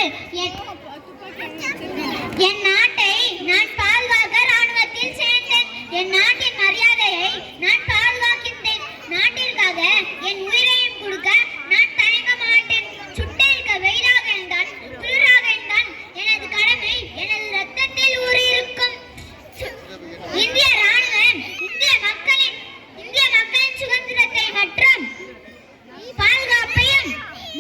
இல்லாமல் என் நாட்டை நான் பாதுகாக்க ராணுவத்தில் சேர்ந்தேன். என் நாட்டின் மரியாதையை நான் பாதுகாக்கின்றேன். நாட்டிற்காக என் உயிரையும் கொடுக்க நான் தயங்க மாட்டேன். சுட்டெரிக்க வெயிலாக இருந்தால் குளிராக இருந்தால் எனது கடமை எனது ரத்தத்தில் ஊறியிருக்கும். இந்திய ராணுவம் இந்திய மக்களின் சுதந்திரத்தை மற்றும் பாதுகாப்பையும்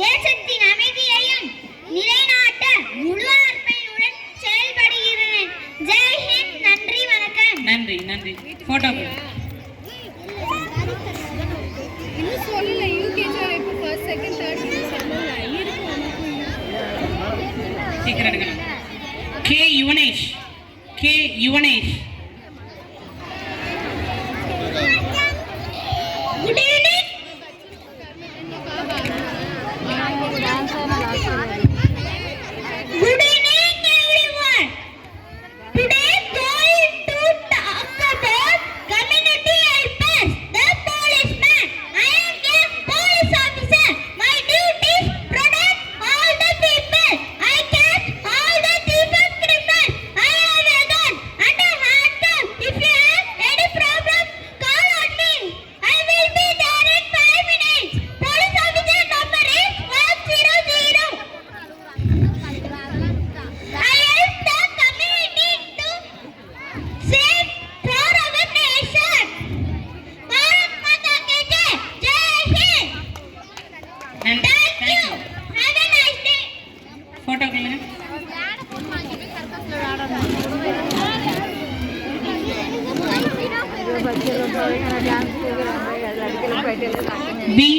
தேசத்தின் அமைதியையும் நிலைநாட்ட முழு அர்ப்பணிப்புடன் செயல்படுகிறேன். ஜெய் ஹிந்த். நன்றி, வணக்கம். நன்றி நன்றி. போட்டோ இன்னும் சொல்லல. யூகேஜி வரை இப்போ ஃபர்ஸ்ட் செகண்ட் தேர்ட் சொல்லல. சீக்கிரம் எடுக்கணும். K Yuvanesh. Good evening. Good evening, everyone. Today going to talk about community helpers, the policeman. I am a police officer. My duty is protect all the people. I catch all the thieves and criminals. I have a gun and a handgun. If you have any problem, call on me. I will be there in 5 minutes. Police officer number is 100. I help the community to save for our nation. Bharat Mata ki jai. Jai Hind. நன்றி. Thank you. Have a nice day. Photo B